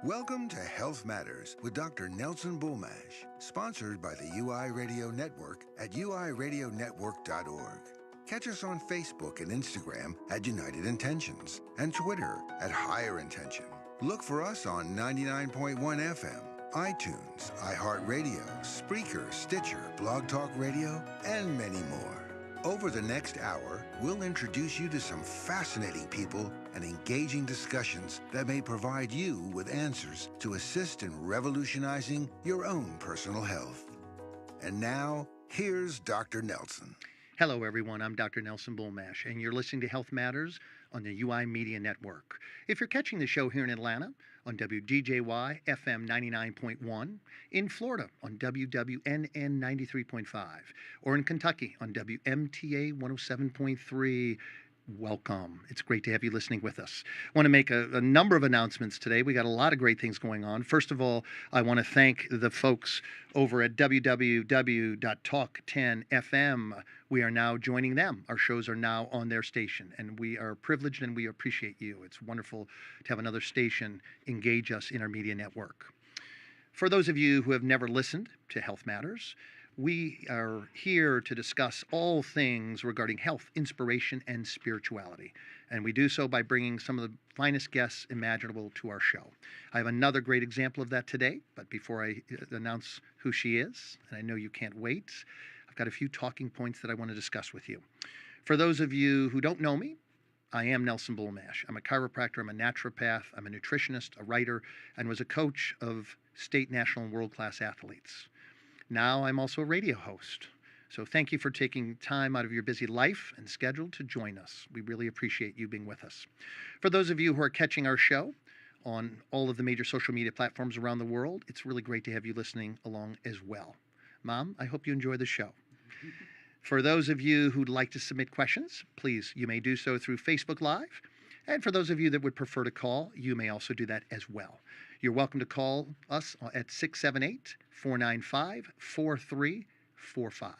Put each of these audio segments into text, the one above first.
Welcome to Health Matters with Dr. Nelson Bulmash, sponsored by the UI Radio Network at uiradionetwork.org. Catch us on Facebook and Instagram at United Intentions and Twitter at Higher Intention. Look for us on 99.1 FM, iTunes, iHeartRadio, Spreaker, Stitcher, Blog Talk Radio, and many more. Over the next hour, we'll introduce you to some fascinating people and engaging discussions that may provide you with answers to assist in revolutionizing your own personal health. And now, here's Dr. Nelson. Hello, everyone. I'm Dr. Nelson Bulmash, and you're listening to Health Matters on the UI Media Network. If you're catching the show here in Atlanta on WDJY FM 99.1, in Florida on WWNN 93.5, or in Kentucky on WMTA 107.3, welcome. It's great to have you listening with us. I want to make a number of announcements today. We got a lot of great things going on. First of all, I want to thank the folks over at www.talk10fm. We are now joining them. Our shows are now on their station, and we are privileged and we appreciate you. It's wonderful to have another station engage us in our media network. For those of you who have never listened to Health Matters, we are here to discuss all things regarding health, inspiration, and spirituality. And we do so by bringing some of the finest guests imaginable to our show. I have another great example of that today, but before I announce who she is, and I know you can't wait, I've got a few talking points that I want to discuss with you. For those of you who don't know me, I am Nelson Bulmash. I'm a chiropractor, I'm a naturopath, I'm a nutritionist, a writer, and was a coach of state, national, and world-class athletes. Now I'm also a radio host. So thank you for taking time out of your busy life and schedule to join us. We really appreciate you being with us. For those of you who are catching our show on all of the major social media platforms around the world, it's really great to have you listening along as well. Mom, I hope you enjoy the show. For those of you who'd like to submit questions, please, you may do so through Facebook Live. And for those of you that would prefer to call, you may also do that as well. You're welcome to call us at 678-495-4345.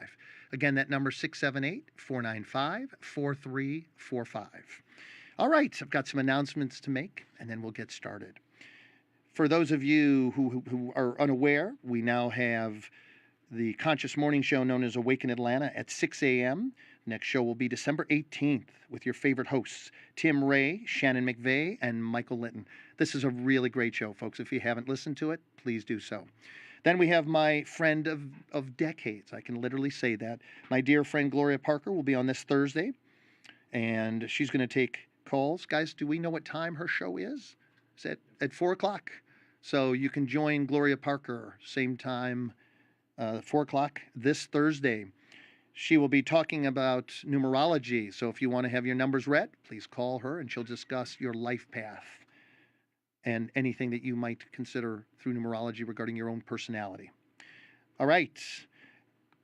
Again, that number 678-495-4345. All right, I've got some announcements to make, and then we'll get started. For those of you who are unaware, we now have the Conscious Morning Show known as Awaken Atlanta at 6 a.m. Next show will be December 18th with your favorite hosts, Tim Ray, Shannon McVeigh, and Michael Linton. This is a really great show, folks. If you haven't listened to it, please do so. Then we have my friend of decades. I can literally say that. My dear friend Gloria Parker will be on this Thursday, and she's going to take calls. Guys, do we know what time her show is? It's at 4 o'clock. So you can join Gloria Parker, same time, 4 o'clock this Thursday. She will be talking about numerology. So if you want to have your numbers read, please call her and she'll discuss your life path and anything that you might consider through numerology regarding your own personality. All right.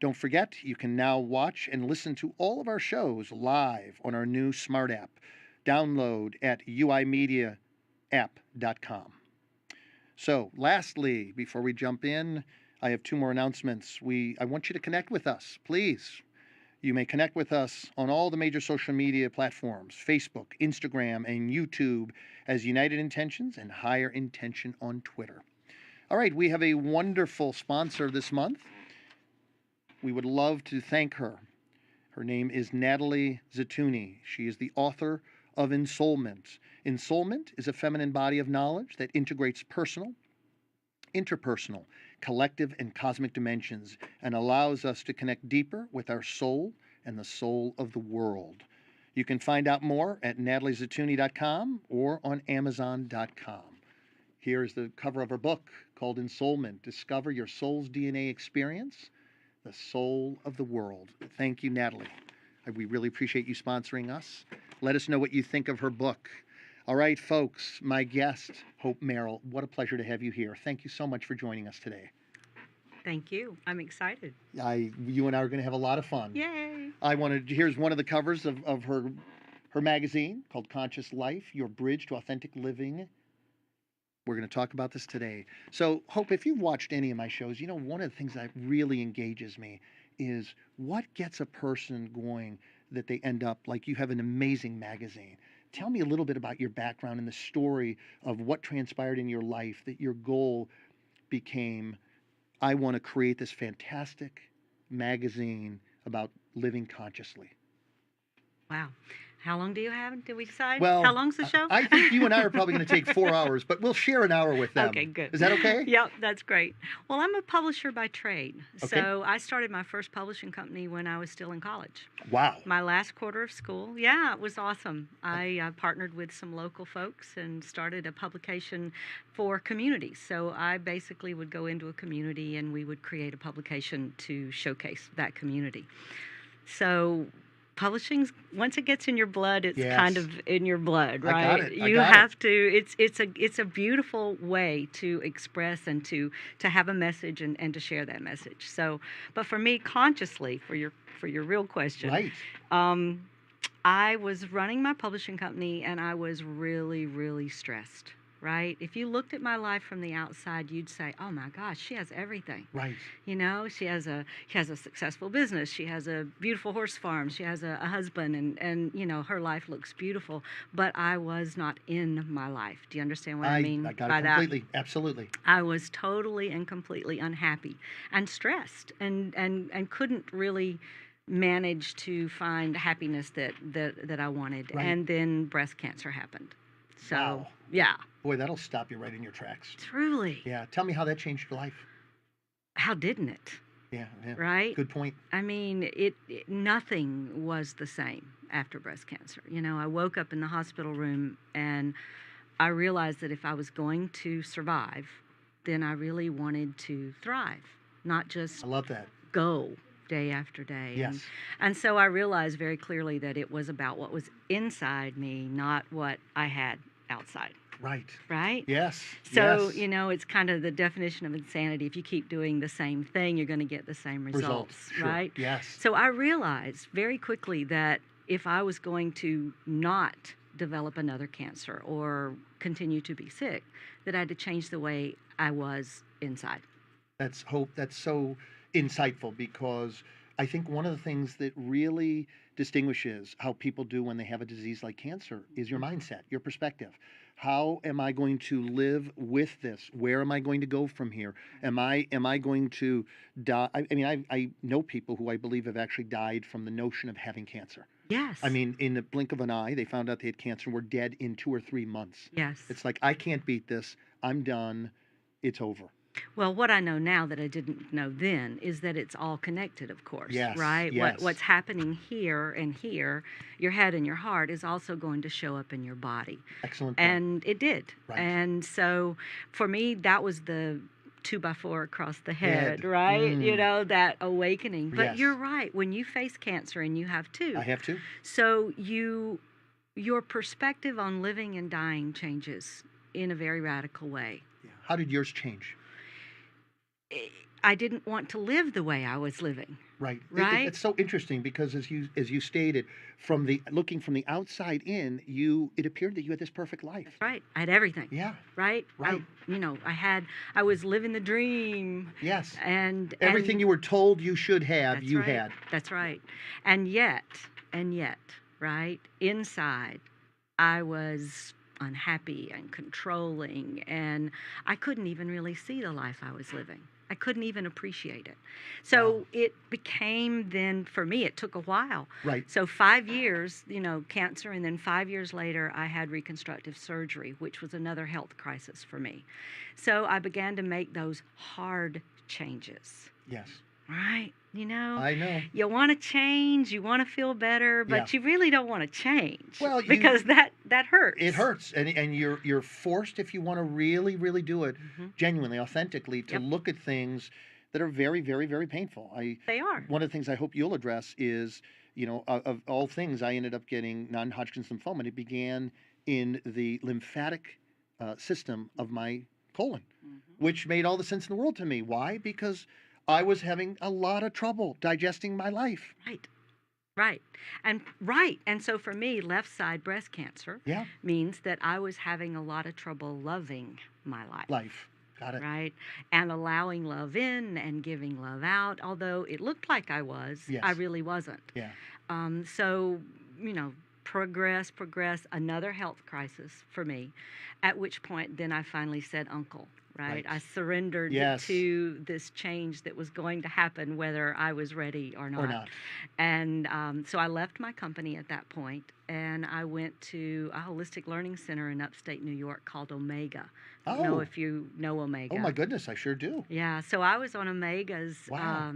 Don't forget, you can now watch and listen to all of our shows live on our new smart app. Download at uimediaapp.com. So lastly, before we jump in, I have two more announcements. I want you to connect with us, please. You may connect with us on all the major social media platforms, Facebook, Instagram, and YouTube as United Intentions and Higher Intention on Twitter. All right, we have a wonderful sponsor this month. We would love to thank her. Her name is Natalie Zatuni. She is the author of Ensoulment. Ensoulment is a feminine body of knowledge that integrates personal, interpersonal, collective, and cosmic dimensions and allows us to connect deeper with our soul and the soul of the world. You can find out more at nataliezatuni.com or on amazon.com. Here is the cover of her book called Ensoulment: Discover Your Soul's DNA Experience, the Soul of the World. Thank you, Natalie. We really appreciate you sponsoring us. Let us know what you think of her book. All right, folks, my guest, Hope Merrill, what a pleasure to have you here. Thank you so much for joining us today. Thank you. I'm excited. You and I are going to have a lot of fun. Yay! Here's one of the covers of her magazine called Conscious Life, Your Bridge to Authentic Living. We're going to talk about this today. So, Hope, if you've watched any of my shows, you know one of the things that really engages me is what gets a person going that they end up, like you have an amazing magazine, Tell me a little bit about your background and the story of what transpired in your life that your goal became, I want to create this fantastic magazine about living consciously. Wow. How long do you have? Did we decide? Well, How long's the show? I think you and I are probably going to take 4 hours, but we'll share an hour with them. Okay, good. Is that okay? Yep, that's great. Well, I'm a publisher by trade. Okay. So I started my first publishing company when I was still in college. Wow. My last quarter of school. Yeah, it was awesome. I partnered with some local folks and started a publication for communities. So I basically would go into a community and we would create a publication to showcase that community. So publishing's, once it gets in your blood, it's Yes. kind of in your blood, I right? got it. You have to. It's a beautiful way to express and to have a message and to share that message. So, but for me, consciously, for your real question, Right. I was running my publishing company and I was really, really stressed. Right? If you looked at my life from the outside, you'd say, "Oh my gosh, she has everything." Right. You know, she has a successful business. She has a beautiful horse farm. She has a husband, and you know, her life looks beautiful. But I was not in my life. Do you understand what I mean I got by it that? completely. Absolutely. I was totally and completely unhappy and stressed, and couldn't really manage to find happiness that I wanted. Right. And then breast cancer happened. So Wow. yeah, Boy, that'll stop you right in your tracks. truly. Yeah. Tell me how that changed your life. How didn't it? Yeah. Yeah. Right? Good point. I mean, nothing was the same after breast cancer. You know, I woke up in the hospital room and I realized that if I was going to survive, then I really wanted to thrive, not just I love that. go day after day. Yes. And so I realized very clearly that it was about what was inside me, not what I had outside. Right. Right? Yes. So, yes. you know, it's kind of the definition of insanity. If you keep doing the same thing, you're going to get the same results, Sure. right? Yes. So I realized very quickly that if I was going to not develop another cancer or continue to be sick, that I had to change the way I was inside. That's hope. That's so insightful, because I think one of the things that really distinguishes how people do when they have a disease like cancer is your mindset, your perspective. How am I going to live with this? Where am I going to go from here? Am I going to die? I mean, I know people who I believe have actually died from the notion of having cancer. Yes. I mean, in the blink of an eye, they found out they had cancer and were dead in 2 or 3 months. Yes. It's like, I can't beat this. I'm done. It's over. Well, what I know now that I didn't know then is that it's all connected, of course, Yes, right? yes. What's happening here and here, your head and your heart, is also going to show up in your body. Excellent point. And it did. Right. And so for me, that was the 2x4 across the head, Head. right? You Mm. know, that awakening. But Yes. you're right. When you face cancer, and you have too. I have to. So your perspective on living and dying changes in a very radical way. Yeah. How did yours change? I didn't want to live the way I was living. Right. Right? It's so interesting, because as you stated, looking from the outside in, it appeared that you had this perfect life. That's right. I had everything. Yeah. Right? Right. I was living the dream. Yes. And Everything you were told you should have, that's you right. had. That's right. And yet, right, inside, I was unhappy and controlling, and I couldn't even really see the life I was living. I couldn't even appreciate it. So Wow. it became, then for me, it took a while. Right. So 5 years, cancer, and then 5 years later, I had reconstructive surgery, which was another health crisis for me. So I began to make those hard changes, Yes. right? I know. You want to change, you want to feel better, but you really don't want to change. Well, because that hurts. It hurts, and you're forced, if you want to really, really do it Mhm. genuinely, authentically, to Yep. look at things that are very, very, very painful. They are. One of the things I hope you'll address is, of all things, I ended up getting non-Hodgkin's lymphoma, and it began in the lymphatic system of my colon, Mhm. which made all the sense in the world to me. Why? Because I was having a lot of trouble digesting my life. Right. And so for me, left side breast cancer Yeah, means that I was having a lot of trouble loving my life. life. Got it. Right? And allowing love in and giving love out. Although it looked like I was, Yes. I really wasn't. Yeah. So, progress, another health crisis for me, at which point then I finally said uncle, right? I surrendered Yes. to this change that was going to happen whether I was ready or not. Or not. And so I left my company at that point, and I went to a holistic learning center in upstate New York called Omega. I don't know if you know Omega. Oh, my goodness, I sure do. Yeah, so I was on Omega's Wow.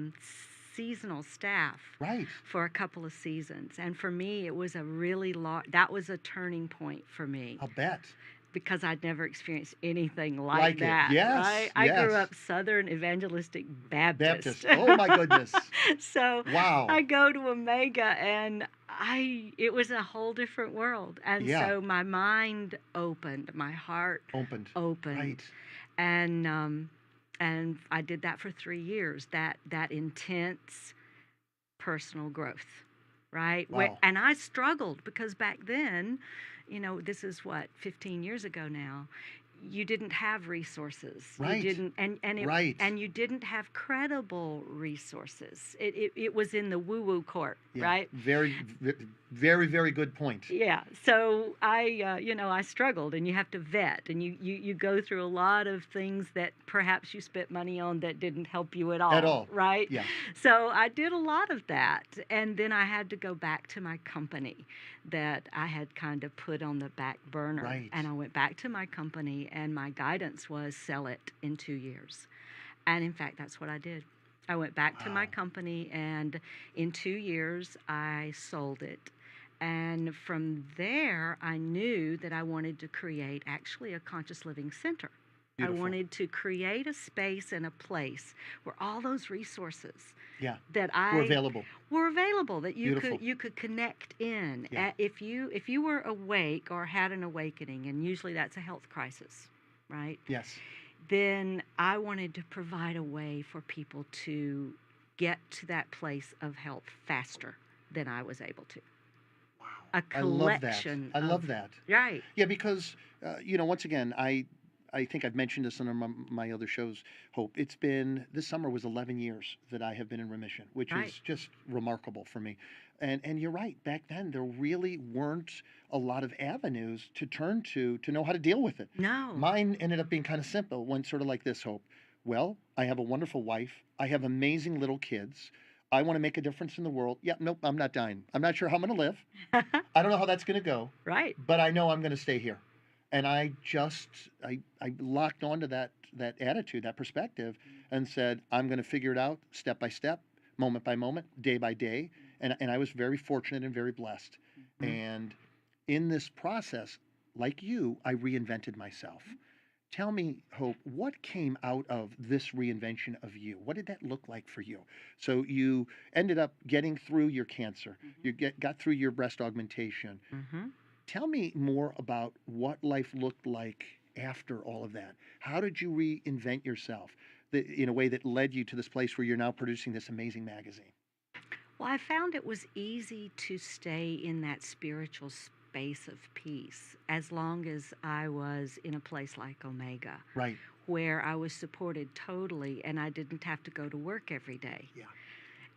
seasonal staff Right. for a couple of seasons. And for me, it was a really that was a turning point for me. I'll bet. Because I'd never experienced anything Like it. that. Yes, Right? I grew yes. up Southern Evangelistic Baptist. Oh, my goodness. So Wow. I go to Omega, and it was a whole different world. And Yeah. so my mind opened, my heart Opened. opened. Right. And I did that for 3 years, that intense personal growth, right? Wow. And I struggled because back then, this is what, 15 years ago now, you didn't have resources. Right. You didn't, Right. and you didn't have credible resources. It was in the woo-woo court, Yeah. right? Very, very, very good point. Yeah. So I struggled, and you have to vet, and you go through a lot of things that perhaps you spent money on that didn't help you at all. At all. Right? Yeah. So I did a lot of that, and then I had to go back to my company that I had kind of put on the back burner. Right. And I went back to my company, and my guidance was sell it in 2 years. And in fact, that's what I did. I went back to my Wow. company, and in 2 years, I sold it. And from there, I knew that I wanted to create actually a conscious living center. Beautiful. I wanted to create a space and a place where all those resources Yeah. that We're available. were available, that Beautiful. you could connect in. Yeah. If you were awake or had an awakening, and usually that's a health crisis, right? Yes. Then I wanted to provide a way for people to get to that place of health faster than I was able to. Wow. A I love that. collection. I love that. Right. Yeah, because once again, I think I've mentioned this on my other shows, Hope. It's been, this summer was 11 years that I have been in remission, which Right. is just remarkable for me. And you're right, back then there really weren't a lot of avenues to turn to know how to deal with it. No. Mine ended up being kind of simple, went sort of like this, Hope. Well, I have a wonderful wife. I have amazing little kids. I want to make a difference in the world. Yeah, nope, I'm not dying. I'm not sure how I'm going to live. I don't know how that's going to go, Right. but I know I'm going to stay here. And I locked onto that attitude, that perspective, and said, I'm going to figure it out step by step, moment by moment, day by day. And I was very fortunate and very blessed. Mhm. And in this process, like you, I reinvented myself. Tell me, Hope, what came out of this reinvention of you? What did that look like for you? So you ended up getting through your cancer. You got through your breast augmentation. Mm-hmm. Tell me more about what life looked like after all of that. How did you reinvent yourself in a way that led you to this place where you're now producing this amazing magazine? Well, I found it was easy to stay in that spiritual space of peace as long as I was in a place like Omega, Right. where I was supported totally and I didn't have to go to work every day. Yeah.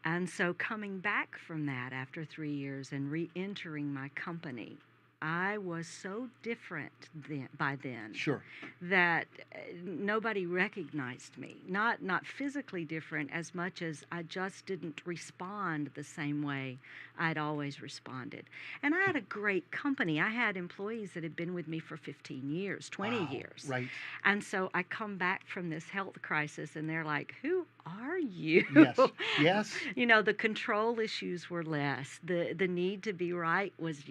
And so coming back from that after 3 years and re-entering my company, I was so different by then Sure. that nobody recognized me. Not physically different as much as I just didn't respond the same way I'd always responded. And I had a great company. I had employees that had been with me for 15 years, 20 Wow. years. Right. And so I come back from this health crisis and they're like, "Who are you?" Yes. Yes. The control issues were less. The need to be right was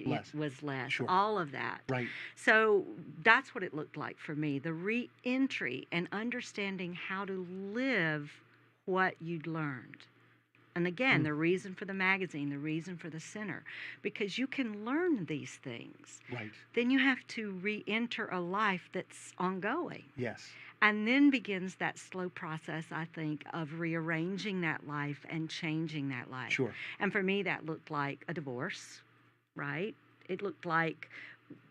less. Sure. All of that. Right. So that's what it looked like for me, the re-entry and understanding how to live what you'd learned. And again, the reason for the magazine, the reason for the center, because you can learn these things. Right. Then you have to re-enter a life that's ongoing. Yes. And then begins that slow process, I think, of rearranging that life and changing that life. Sure. And for me, that looked like a divorce, right? It looked like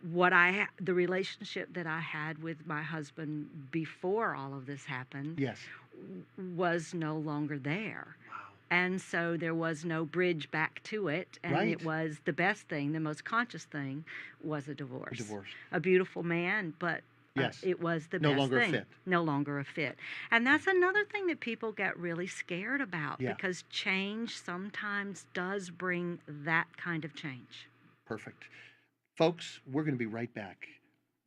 the relationship that I had with my husband before all of this happened Yes. was no longer there. Wow. And so there was no bridge back to it. And Right. it was the best thing, the most conscious thing was a divorce. Divorce. A beautiful man, but Yes. it was the No best longer a thing. fit. No longer a fit. And that's another thing that people get really scared about Yeah. because change sometimes does bring that kind of change. Perfect. Folks, we're going to be right back.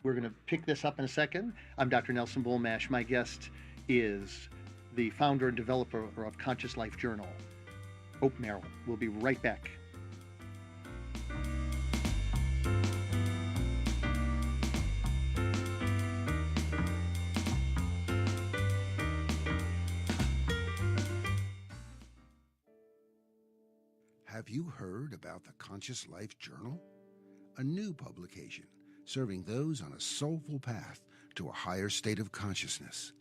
We're going to pick this up in a second. I'm Dr. Nelson Bulmash. My guest is the founder and developer of Conscious Life Journal, Hope Merrill. We'll be right back. Have you heard about the Conscious Life Journal? A new publication serving those on a soulful path to a higher state of consciousness.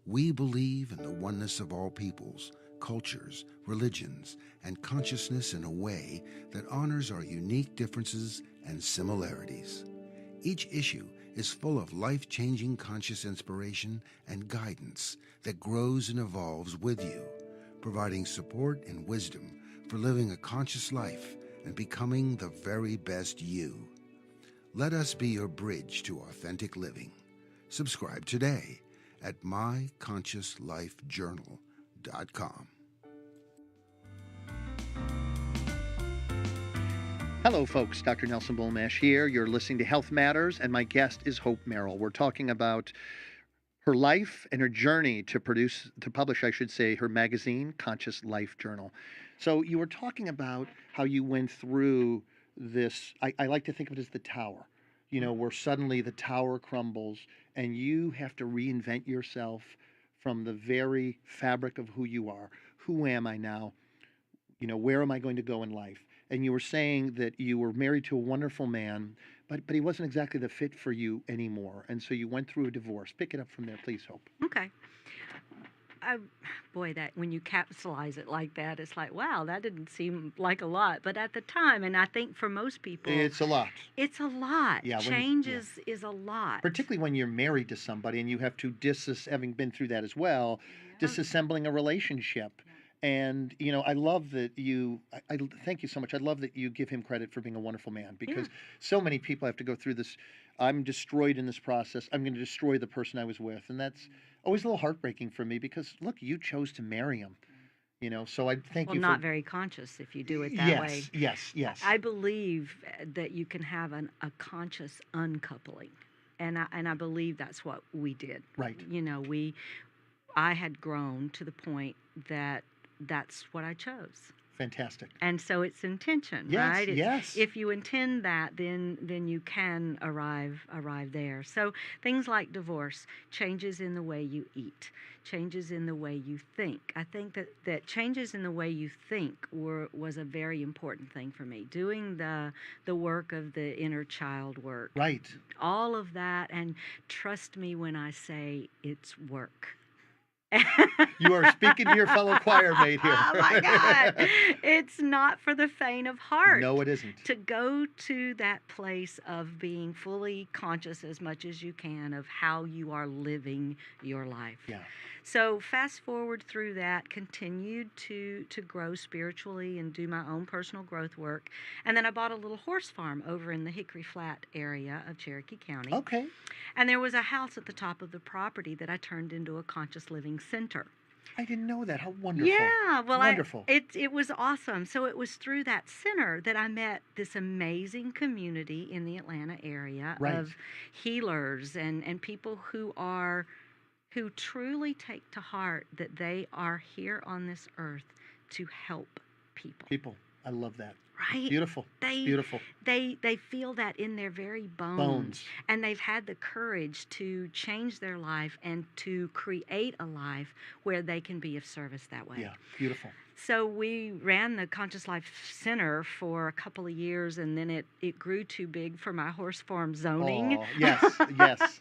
We believe in the oneness of all peoples, cultures, religions, and consciousness in a way that honors our unique differences and similarities. Each issue is full of life-changing conscious inspiration and guidance that grows and evolves with you, providing support and wisdom for living a conscious life and becoming the very best you. Let us be your bridge to authentic living. Subscribe today at myconsciouslifejournal.com. Hello, folks. Dr. Nelson Bulmash here. You're listening to Health Matters, and my guest is Hope Merrill. We're talking about her life and her journey to publish, her magazine, Conscious Life Journal. So you were talking about how you went through this, I like to think of it as the tower, where suddenly the tower crumbles and you have to reinvent yourself from the very fabric of who you are. Who am I now? Where am I going to go in life? And you were saying that you were married to a wonderful man, but he wasn't exactly the fit for you anymore. And so you went through a divorce. Pick it up from there, please, Hope. Okay. Boy, that when you capsulize it like that, it's like, wow, that didn't seem like a lot. But at the time, and I think for most people, It's a lot. it's a lot. Yeah, Change is a lot. Particularly when you're married to somebody and you have to, having been through that as well, disassembling a relationship. And, I love that I thank you so much. I love that you give him credit for being a wonderful man because so many people have to go through this. I'm destroyed in this process. I'm going to destroy the person I was with. And that's always a little heartbreaking for me because, look, you chose to marry him, so I thank you for... Well, not very conscious if you do it that way. Yes. I believe that you can have a conscious uncoupling. And I believe that's what we did. Right. I had grown to the point that that's what I chose. Fantastic. And so it's intention, Yes, right? yes. If you intend that, then you can arrive there. So things like divorce, changes in the way you eat, changes in the way you think. I think that changes in the way you think was a very important thing for me. Doing the work of the inner child work. Right. All of that, and trust me when I say it's work. You are speaking to your fellow choir mate here. Oh my God. It's not for the faint of heart. No, it isn't. To go to that place of being fully conscious as much as you can of how you are living your life. Yeah. So fast forward through that, continued to grow spiritually and do my own personal growth work. And then I bought a little horse farm over in the Hickory Flat area of Cherokee County. Okay. And there was a house at the top of the property that I turned into a conscious living center. I didn't know that. How wonderful. Yeah, well, wonderful. It was awesome. So it was through that center that I met this amazing community in the Atlanta area of healers and people who truly take to heart that they are here on this earth to help people. People. I love that. Right? Beautiful. Beautiful. They feel that in their very bones. And they've had the courage to change their life and to create a life where they can be of service that way. Yeah, beautiful. So we ran the Conscious Life Center for a couple of years, and then it grew too big for my horse farm zoning. Oh, yes.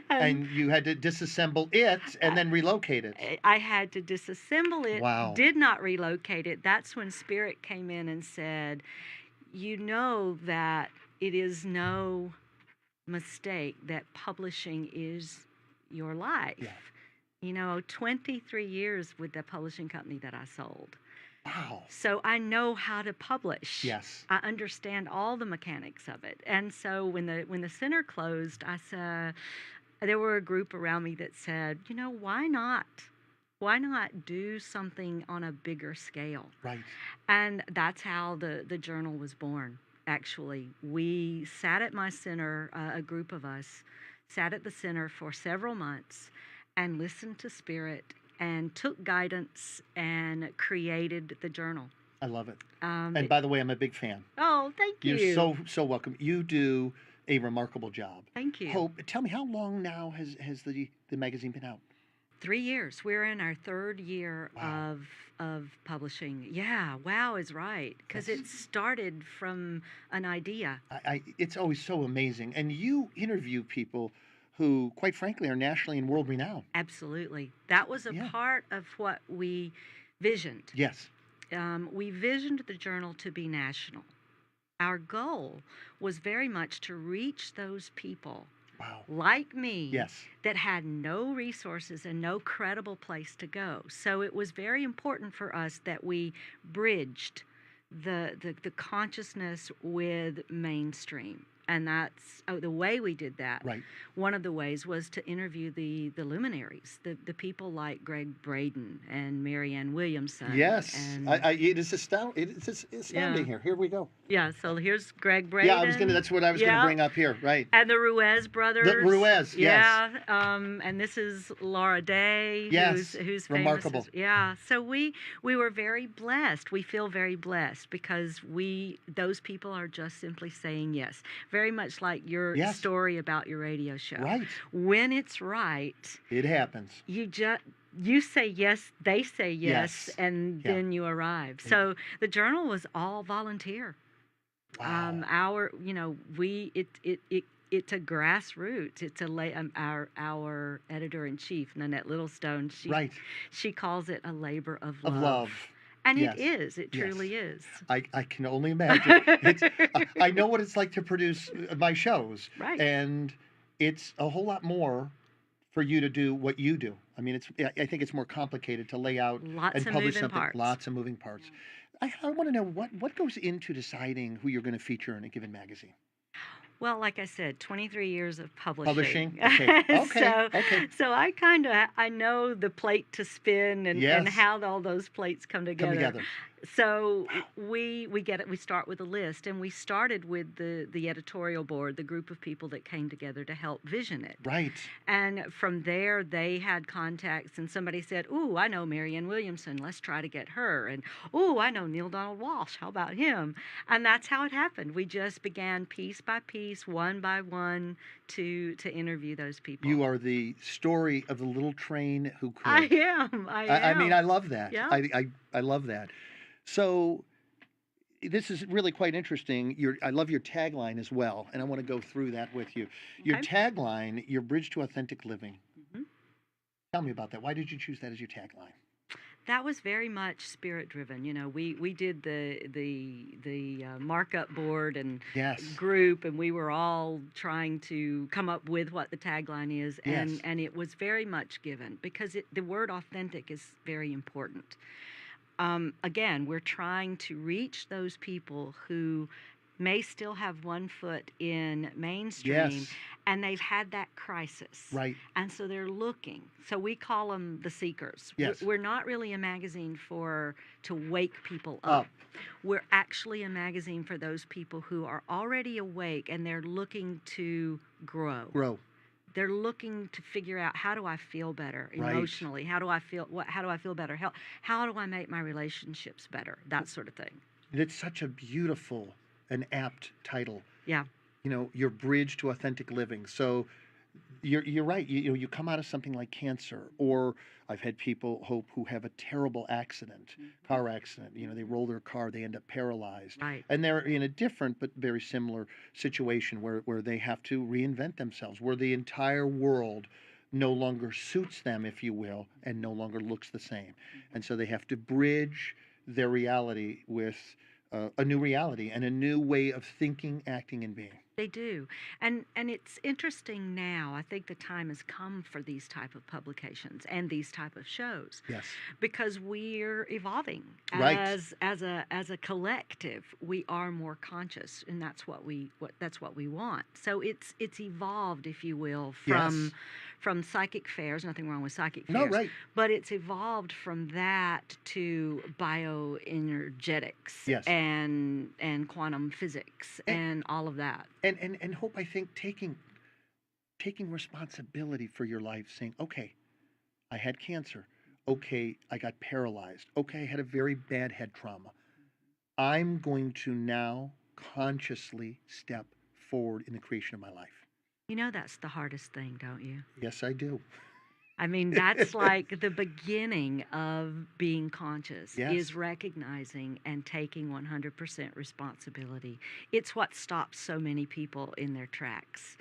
And you had to disassemble it and then relocate it. I had to disassemble it, Wow. Did not relocate it. That's when Spirit came in and said, you know that it is no mistake that publishing is your life. Yeah. 23 years with the publishing company that I sold. Wow. So I know how to publish. Yes. I understand all the mechanics of it. And so when the center closed, I said, there were a group around me that said, why not? Why not do something on a bigger scale? Right. And that's how the journal was born, actually. We sat at my center, a group of us, sat at the center for several months and listened to Spirit and took guidance and created the journal. I love it. And by the way, I'm a big fan. Oh, thank you. You're so welcome. You do a remarkable job. Thank you. Hope, tell me, how long now has the magazine been out? 3 years. We're in our 3rd year Wow. of publishing. Yeah, wow is right, because it started from an idea. It's always so amazing. And you interview people who, quite frankly, are nationally and world renowned. Absolutely. That was a Yeah. part of what we visioned. Yes. We visioned the journal to be national. Our goal was very much to reach those people Wow. like me Yes. that had no resources and no credible place to go. So it was very important for us that we bridged the consciousness with mainstream. And that's the way we did that. Right. One of the ways was to interview the luminaries, the people like Greg Braden and Marianne Williamson. Yes. And It is astounding. It's astounding here. Here we go. yeah, so here's Greg Braden. Yeah, that's what I was going to bring up here. Right. And the Ruiz brothers. The Ruiz, yes. Yeah, and this is Laura Day, Yes, who's remarkable. famous. Yeah, so we were very blessed. We feel very blessed because those people are just simply saying yes. Very much like your Yes. story about your radio show. Right. When it's right, It happens. you say yes, they say yes, Yes. and Yeah. then you arrive. So the journal was all volunteer. Wow. It's a grassroots. It's our editor in chief, Nanette Littlestone. Right. She calls it a labor of Of love. love. And Yes. it is. It Yes. truly is. I can only imagine. I know what it's like to produce my shows. Right. And it's a whole lot more for you to do what you do. I mean, I think it's more complicated to lay out Lots and of publish moving something. parts. Lots of moving parts. I want to know what goes into deciding who you're going to feature in a given magazine. Well, like I said, 23 years of publishing. Okay. so, Okay. so I know the plate to spin and Yes. how all those plates come together. Come together. So we get it. We start with a list, and we started with the editorial board, the group of people that came together to help vision it. Right. And from there, they had contacts, and somebody said, "Ooh, I know Marianne Williamson. Let's try to get her." And, "Ooh, I know Neil Donald Walsh. How about him?" And that's how it happened. We just began piece by piece, one by one, to interview those people. You are the story of the little train who could. I am. I mean, I love that. Yeah. I love that. So this is really quite interesting. I love your tagline as well, and I want to go through that with you. Your Okay. tagline, your bridge to authentic living. Mhm. Tell me about that. Why did you choose that as your tagline? That was very much spirit driven. We did the markup board and Yes. group, and we were all trying to come up with what the tagline is, and Yes. and it was very much given because the word authentic is very important. Again, we're trying to reach those people who may still have one foot in mainstream, Yes. and they've had that crisis. Right. And so they're looking. So we call them the seekers. Yes. We're not really a magazine to wake people Up. up. We're actually a magazine for those people who are already awake and they're looking to grow. Grow. They're looking to figure out, how do I feel better Right. emotionally? How do I feel better? How do I make my relationships better? That sort of thing. It's such a beautiful and apt title. Yeah. Your bridge to authentic living. So you're right. You come out of something like cancer, or I've had people, Hope, who have a terrible accident, car accident. They roll their car, they end up paralyzed. Right. And they're in a different but very similar situation where they have to reinvent themselves, where the entire world no longer suits them, if you will, and no longer looks the same. And so they have to bridge their reality with a new reality and a new way of thinking, acting, and being. They do. And it's interesting now. I think the time has come for these type of publications and these type of shows. Yes. Because we're evolving Right. as a collective. We are more conscious, and that's what we want. So it's evolved, if you will, Yes. from psychic fairs. Nothing wrong with psychic No, fairs. right. But it's evolved from that to bioenergetics Yes. and quantum physics and all of that. And Hope, I think taking responsibility for your life, saying, okay, I had cancer. Okay, I got paralyzed. Okay, I had a very bad head trauma. I'm going to now consciously step forward in the creation of my life. You know that's the hardest thing, don't you? Yes, I do. I mean, that's like the beginning of being conscious, Yes. is recognizing and taking 100% responsibility. It's what stops so many people in their tracks.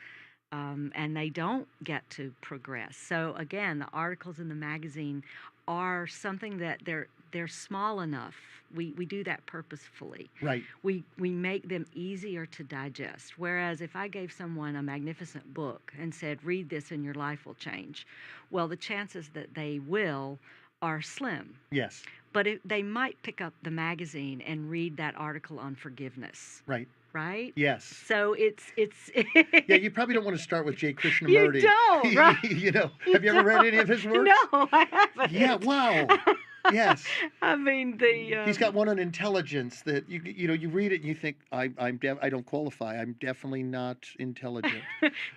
And they don't get to progress. So again, the articles in the magazine are something that they're small enough. We do that purposefully. Right. We make them easier to digest. Whereas if I gave someone a magnificent book and said, read this and your life will change, well, the chances that they will are slim. Yes. But they might pick up the magazine and read that article on forgiveness, Right. right? Yes. So it's Yeah, you probably don't want to start with J. Krishnamurti. You don't, right? You know, have you ever read any of his work? No, I haven't. Yeah, wow. Yes. I mean, He's got one on intelligence that you read it and you think I don't qualify. I'm definitely not intelligent.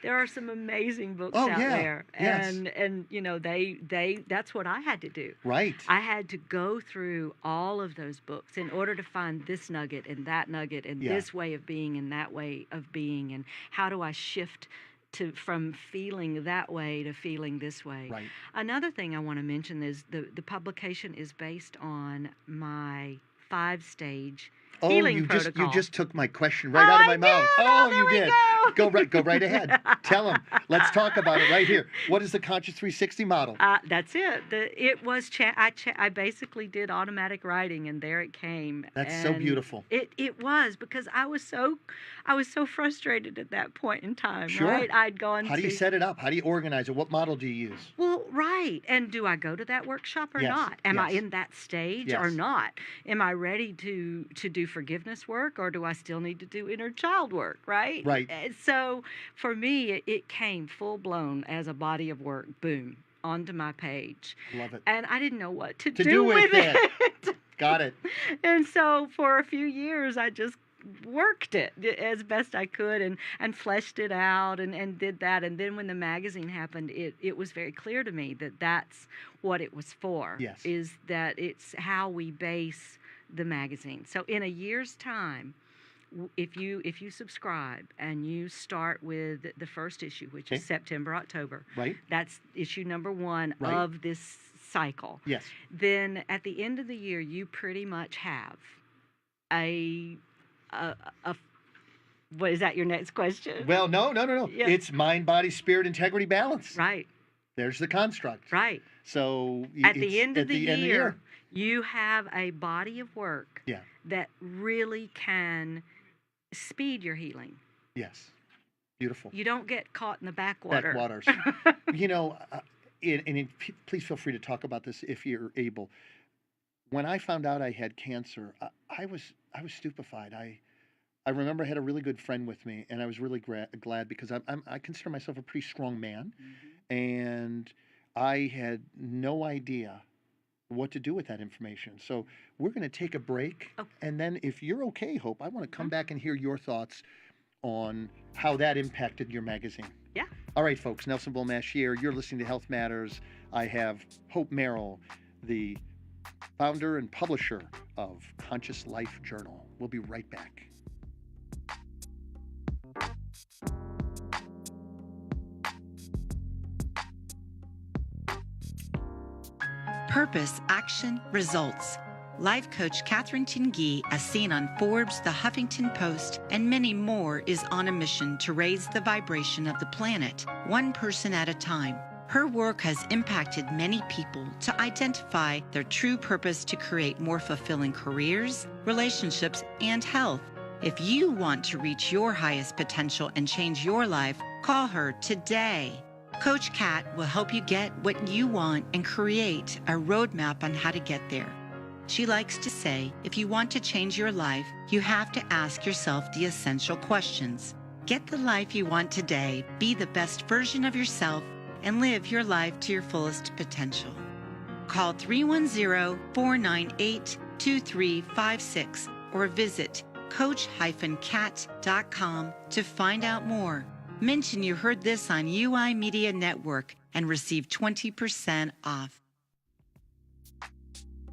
there are some amazing books Oh, out yeah. there, Yes. and they that's what I had to do. Right. I had to go through all of those books in order to find this nugget and that nugget and Yeah. this way of being and that way of being, and how do I shift from feeling that way to feeling this way. Right. Another thing I want to mention is the publication is based on my 5-stage healing you protocol. just took my question right out of my mouth. Oh, there You we did. go. Go right ahead. Tell him. Let's talk about it right here. What is the Conscious 360 model? That's it. It was I basically did automatic writing, and there it came. That's so And beautiful. It was, because I was so frustrated at that point in time. Sure. Right? I'd gone. How do you set it up? How do you organize it? What model do you use? Well, right. And do I go to that workshop or Yes, not? Am I yes. in that stage or Yes. not? Am I ready to do forgiveness work, or do I still need to do inner child work, right? Right. So for me, it came full blown as a body of work, boom, onto my page. Love it. And I didn't know what to To do do with with it. Got it. And so for a few years, I just worked it as best I could and fleshed it out and did that. And then when the magazine happened, it was very clear to me that that's what it was for. Yes. Is that it's how we base the magazine. So in a year's time, if you subscribe and you start with the first issue, which is Okay. September, October, Right? that's issue number 1 Right. of this cycle. Yes. Then at the end of the year, you pretty much have a what is that, your next question? Well, no. Yeah. It's mind, body, spirit, integrity, balance. Right, There's the construct. right. So At it's the end of the end year, you have a body of work Yeah. that really can speed your healing. Yes. Beautiful. You don't get caught in the backwater. Backwaters. Please feel free to talk about this if you're able. When I found out I had cancer, I was stupefied. I remember I had a really good friend with me, and I was really glad because I consider myself a pretty strong man, and I had no idea what to do with that information. So we're going to take a break, Okay. and then if you're okay, Hope, I want to come back and hear your thoughts on how that impacted your magazine. Yeah. All right, folks, Nelson Bulmash here. You're listening to Health Matters. I have Hope Merrill, the founder and publisher of Conscious Life Journal. We'll be right back. Purpose, action, results. Life coach Catherine Tinguy, as seen on Forbes, The Huffington Post, and many more, is on a mission to raise the vibration of the planet, one person at a time. Her work has impacted many people to identify their true purpose to create more fulfilling careers, relationships, and health. If you want to reach your highest potential and change your life, call her today. Coach Kat will help you get what you want and create a roadmap on how to get there. She likes to say, if you want to change your life, you have to ask yourself the essential questions. Get the life you want today, be the best version of yourself, and live your life to your fullest potential. Call 310-498-2356 or visit coach-kat.com to find out more. Mention you heard this on UI Media Network and receive 20% off.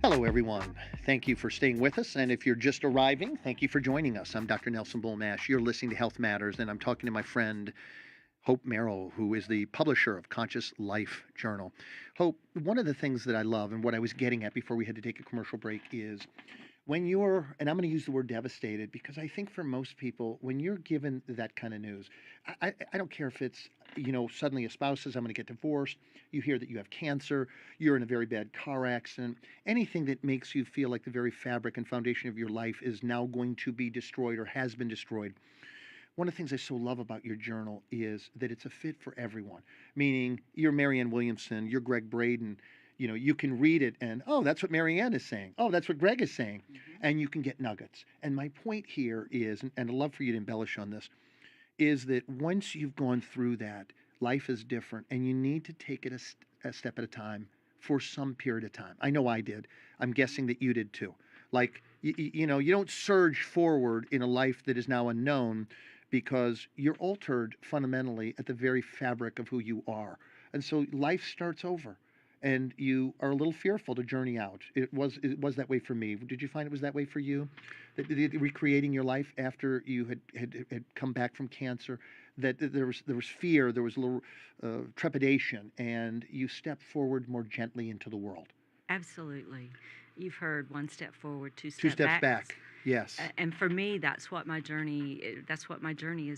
Hello, everyone. Thank you for staying with us. And if you're just arriving, thank you for joining us. I'm Dr. Nelson Bulmash. You're listening to Health Matters, and I'm talking to my friend, Hope Merrill, who is the publisher of Conscious Life Journal. Hope, one of the things that I love and what I was getting at before we had to take a commercial break is when you're, and I'm going to use the word devastated because I think for most people, when you're given that kind of news, I don't care if it's, suddenly a spouse says, I'm going to get divorced, you hear that you have cancer, you're in a very bad car accident, anything that makes you feel like the very fabric and foundation of your life is now going to be destroyed or has been destroyed. One of the things I so love about your journal is that it's a fit for everyone, meaning you're Marianne Williamson, you're Greg Braden, you can read it and, oh, that's what Marianne is saying. Oh, that's what Greg is saying. And you can get nuggets. And my point here is, and I'd love for you to embellish on this, is that once you've gone through that, life is different and you need to take it a step at a time for some period of time. I know I did. I'm guessing that you did too. Like, you don't surge forward in a life that is now unknown because you're altered fundamentally at the very fabric of who you are. And so life starts over. And you are a little fearful to journey out. It was that way for me. Did you find it was that way for you? That recreating your life after you had come back from cancer, that there was fear, there was a little trepidation, and you stepped forward more gently into the world. Absolutely. You've heard one step forward, two steps back. Yes. And for me, that's what my journey has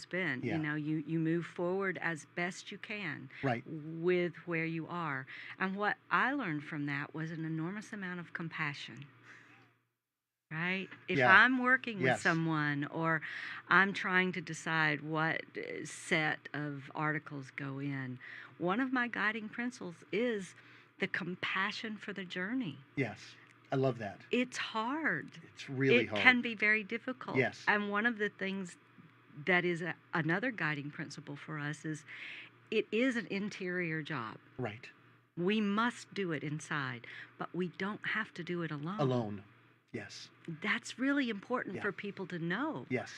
been. Yeah. You move forward as best you can, right, with where you are. And what I learned from that was an enormous amount of compassion. Right? If I'm working with someone or I'm trying to decide what set of articles go in, one of my guiding principles is the compassion for the journey. Yes. I love that. It's hard. It's really hard. It can be very difficult. Yes. And one of the things that is another guiding principle for us is it is an interior job. Right. We must do it inside, but we don't have to do it alone. Alone. Yes. That's really important for people to know. Yes.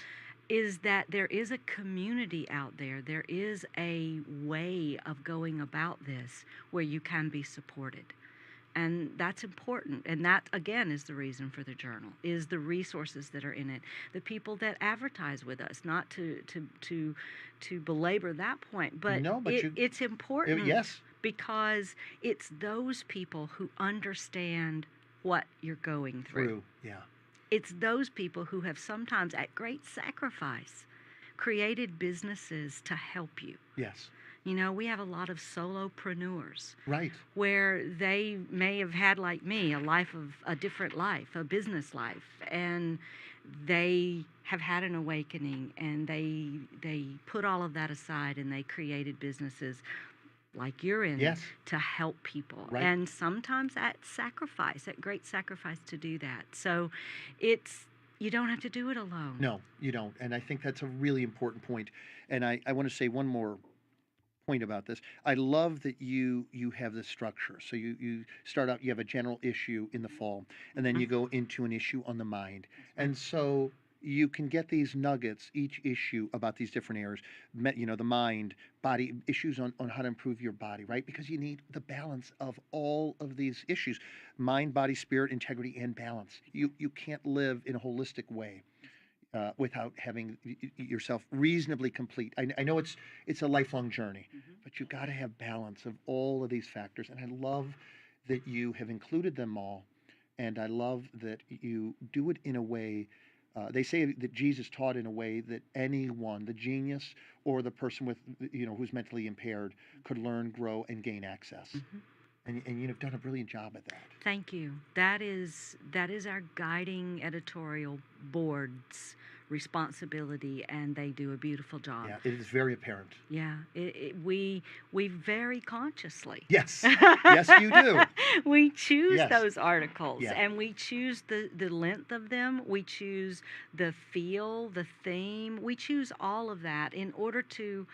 Is that there is a community out there. There is a way of going about this where you can be supported. And that's important. And that, again, is the reason for the journal, is the resources that are in it. The people that advertise with us, not to belabor that point, but, it's important because it's those people who understand what you're going through. Yeah. It's those people who have sometimes, at great sacrifice, created businesses to help you. Yes. We have a lot of solopreneurs. Right. Where they may have had, like me, a different life, a business life, and they have had an awakening, and they put all of that aside, and they created businesses like you're in to help people. Right. And sometimes at great sacrifice to do that. So you don't have to do it alone. No, you don't. And I think that's a really important point. And I want to say one more point about this. I love that you have this structure. So you start out, you have a general issue in the fall, and then you go into an issue on the mind. And so you can get these nuggets, each issue about these different areas, the mind, body, issues on how to improve your body, right? Because you need the balance of all of these issues, mind, body, spirit, integrity, and balance. You can't live in a holistic way without having yourself reasonably complete. I know it's a lifelong journey, but you got to have balance of all of these factors. And I love that you have included them all, and I love that you do it in a way. They say that Jesus taught in a way that anyone, the genius or the person with, who's mentally impaired, could learn, grow, and gain access. And you've done a brilliant job at that. Thank you. That is our guiding editorial board's responsibility, and they do a beautiful job. Yeah, it is very apparent. Yeah, we very consciously. Yes. Yes, you do. We choose Yes. those articles, Yeah. and we choose the length of them. We choose the feel, the theme. We choose all of that in order to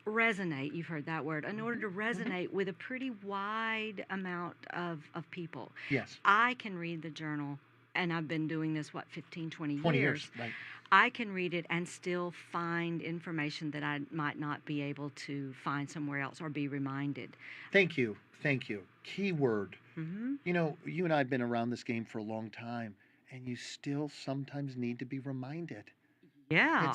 resonate. You've heard that word. In order to resonate with a pretty wide amount of people. Yes. I can read the journal, and I've been doing this, 15, 20 years. 20 years, right. I can read it and still find information that I might not be able to find somewhere else or be reminded. Thank you. Thank you. Key word. Hmm. You know, you and I have been around this game for a long time, and you still sometimes need to be reminded. Yeah.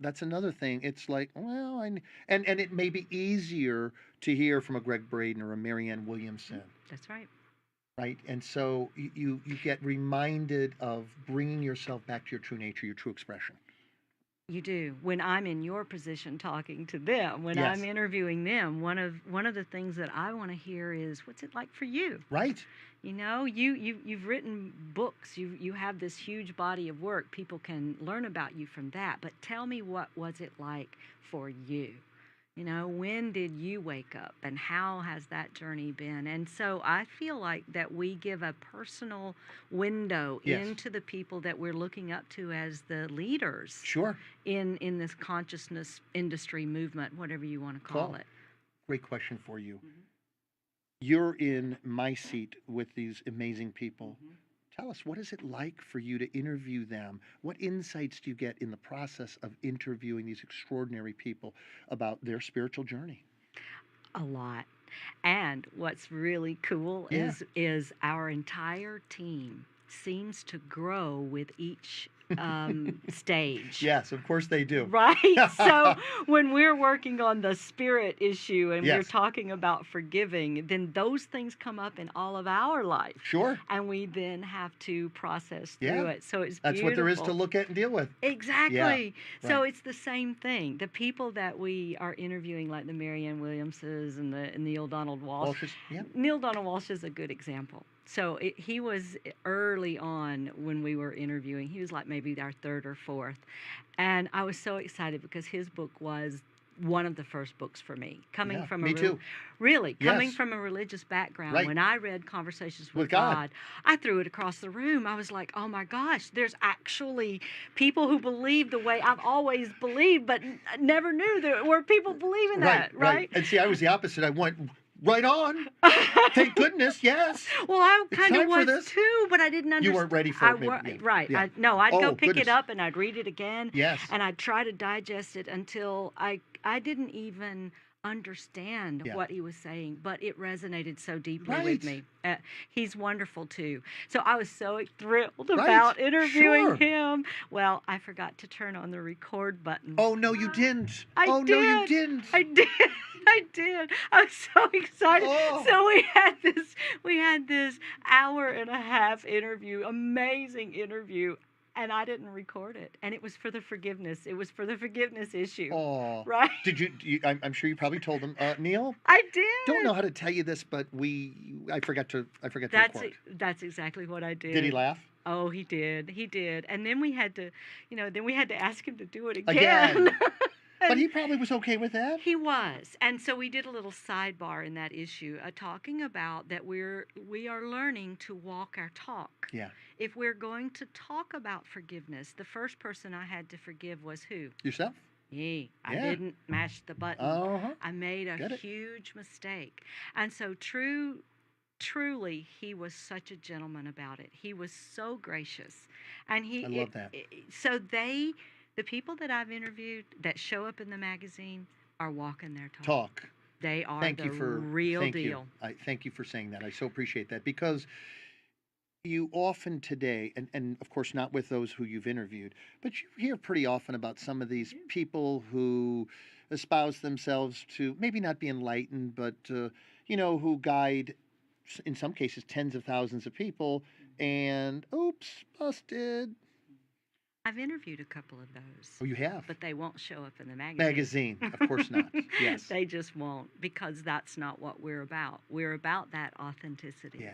That's another thing. It's like, well, and it may be easier to hear from a Greg Braden or a Marianne Williamson, That's right. right? And so you get reminded of bringing yourself back to your true nature, your true expression. You do. When I'm in your position talking to them, when Yes. I'm interviewing them, one of the things that I want to hear is, what's it like for you? Right? You know, you've written books. You have this huge body of work. People can learn about you from that. But tell me, what was it like for you? You know, when did you wake up, and how has that journey been? And so I feel like that we give a personal window Yes. into the people that we're looking up to as the leaders Sure. in this consciousness industry movement, whatever you want to call Cool. it. Great question for you. Mhm. You're in my seat with these amazing people. Mhm. Tell us, what is it like for you to interview them? What insights do you get in the process of interviewing these extraordinary people about their spiritual journey? A lot. And what's really cool Yeah. is our entire team seems to grow with each stage. Yes, of course they do. Right. So when we're working on the spirit issue and we're Yes. talking about forgiving, then those things come up in all of our life. Sure. And we then have to process Yeah. through it. So it's That's what there is to beautiful. look at and deal with. Exactly. So right. it's the same thing. The people that we are interviewing, like the Marianne Williamses and the Neil Donald Walsh. Walsh's, yeah. Neil Donald Walsh is a good example. So he was early on when we were interviewing. He was like maybe our third or fourth. And I was so excited because his book was one of the first books for me. Coming Yeah, from me too. Really, coming Yes. from a religious background, Right. when I read Conversations with With God. God, I threw it across the room. I was like, oh my gosh, there's actually people who believe the way I've always believed, but never knew there were people believing that, right? And see, I was the opposite. I went right on. Thank goodness, yes. Well, I It's kind of time for was this. too, but I didn't understand. You weren't ready for it, maybe, yeah. Right. Yeah. I'd go Oh, pick goodness. it up and I'd read it again. Yes. And I'd try to digest it until I didn't even understand Yeah. what he was saying, but it resonated so deeply Right. with me. He's wonderful too. So I was so thrilled Right. about interviewing Sure. him. Well, I forgot to turn on the record button. Oh, no, you didn't. I Oh, no, you did. didn't. I did. I did. I was so excited. Oh. So we had this hour and a half interview, amazing interview, and I didn't record it. And it was for the forgiveness. It was for the forgiveness issue. Oh. Right? Did I'm sure you probably told them, Neil, I did. don't know how to tell you this, but I forgot to That's record. that's exactly what I did. Did he laugh? Oh, he did. He did. And then we had to, ask him to do it Again. again. But he probably was okay with that. He was. And so we did a little sidebar in that issue, talking about that we are learning to walk our talk. Yeah. If we're going to talk about forgiveness, the first person I had to forgive was who? Yourself? Me. I Yeah. didn't mash the button. Uh-huh. I made Get a it. huge mistake. And so truly, he was such a gentleman about it. He was so gracious. And I love that. So the people that I've interviewed that show up in the magazine are walking their talk. Talk. They are Thank the you for real thank deal. You. I thank you for saying that. I so appreciate that because you often today, and of course not with those who you've interviewed, but you hear pretty often about some of these people who espouse themselves to maybe not be enlightened, but who guide, in some cases, tens of thousands of people, and oops, busted. I've interviewed a couple of those. Oh, you have? But they won't show up in the magazine. Of course not. Yes. They just won't, because that's not what we're about. We're about that authenticity. Yeah.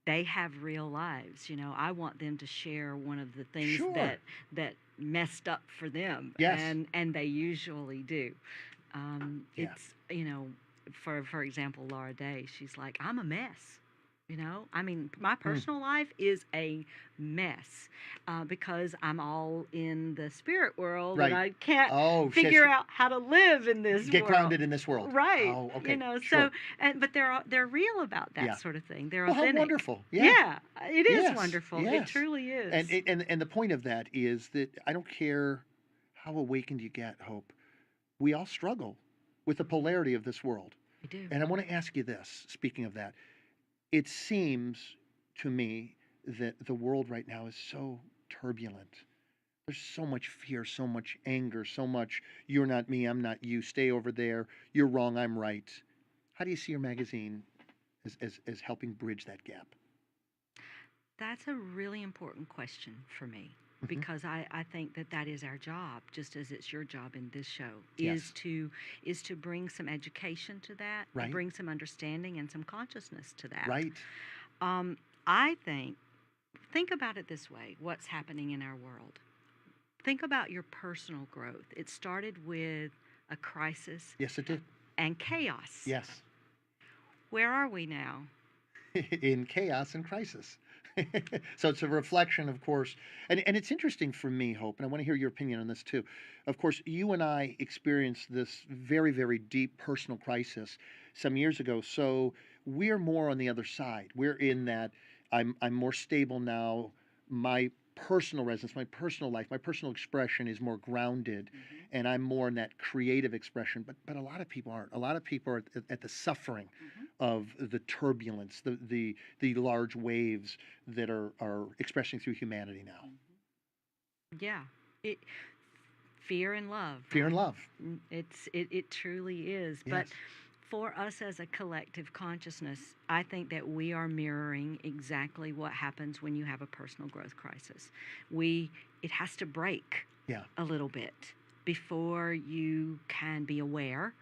they have real lives. I want them to share one of the things Sure. that messed up for them, Yes. and they usually do. Yeah. It's for example, Laura Day. She's like, I'm a mess. I mean, my personal life is a mess because I'm all in the spirit world, Right. and I can't Oh, figure out how to live in this get world. grounded in this world. Right. Oh, okay. So, Sure. but they're real about that Yeah. sort of thing. They're Well, how authentic. wonderful. Yeah. Yeah, it is Yes, wonderful. It yes. truly is. And the point of that is that I don't care how awakened you get, Hope. We all struggle with the polarity of this world. We do. And I want to ask you this, speaking of that. It seems to me that the world right now is so turbulent. There's so much fear, so much anger, so much you're not me, I'm not you, stay over there, you're wrong, I'm right. How do you see your magazine as helping bridge that gap? That's a really important question for me Mhm. because I think that is our job, just as it's your job in this show, Yes. is to bring some education to that, Right. bring some understanding and some consciousness to that. Right. I think about it this way, what's happening in our world. Think about your personal growth. It started with a crisis Yes, it did. and chaos. Yes. Where are we now? In chaos and crisis. So it's a reflection, of course, and it's interesting for me, Hope, and I want to hear your opinion on this too. Of course, you and I experienced this very, very deep personal crisis some years ago. So we're more on the other side. We're in that I'm more stable now. My personal residence, my personal life, my personal expression is more grounded, and I'm more in that creative expression. But a lot of people aren't. A lot of people are at the suffering of the turbulence, the large waves that are expressing through humanity now. Yeah. Fear and love. Fear and love. It truly is. Yes. But for us as a collective consciousness, I think that we are mirroring exactly what happens when you have a personal growth crisis. It has to break Yeah. a little bit before you can be aware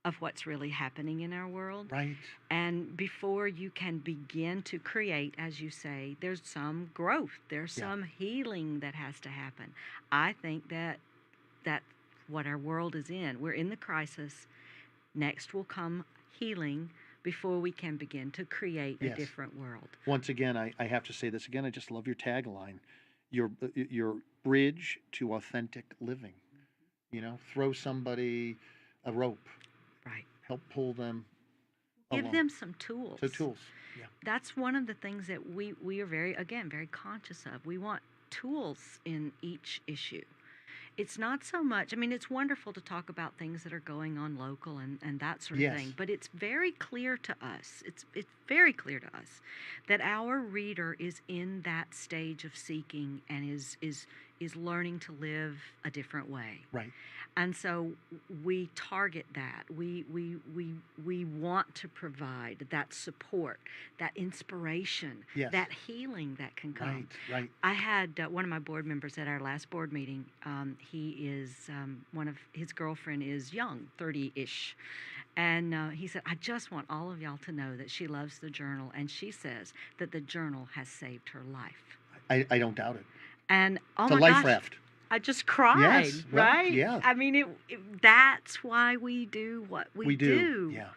of what's really happening in our world. Right. And before you can begin to create, as you say, there's some growth, there's Yeah. some healing that has to happen. I think that's what our world is in. We're in the crisis. Next will come healing before we can begin to create Yes. a different world. Once again, I have to say this again. I just love your tagline, your bridge to authentic living. Throw somebody a rope, Right. help pull them Give along. them some tools. So tools. Yeah. That's one of the things that we are very conscious of. We want tools in each issue. It's not so much, I mean, it's wonderful to talk about things that are going on local and that sort of Yes. thing, but it's very clear to us, it's very clear to us that our reader is in that stage of seeking and is learning to live a different way. Right. And so we target that. We want to provide that support, that inspiration, Yes. that healing that can come. Right. I had one of my board members at our last board meeting. He is his girlfriend is young, 30-ish. And he said, I just want all of y'all to know that she loves the journal. And she says that the journal has saved her life. I don't doubt it. And oh It's a my life gosh, raft. I just cried, Yes, well, right? yeah. I mean, that's why we do what we do. Yeah.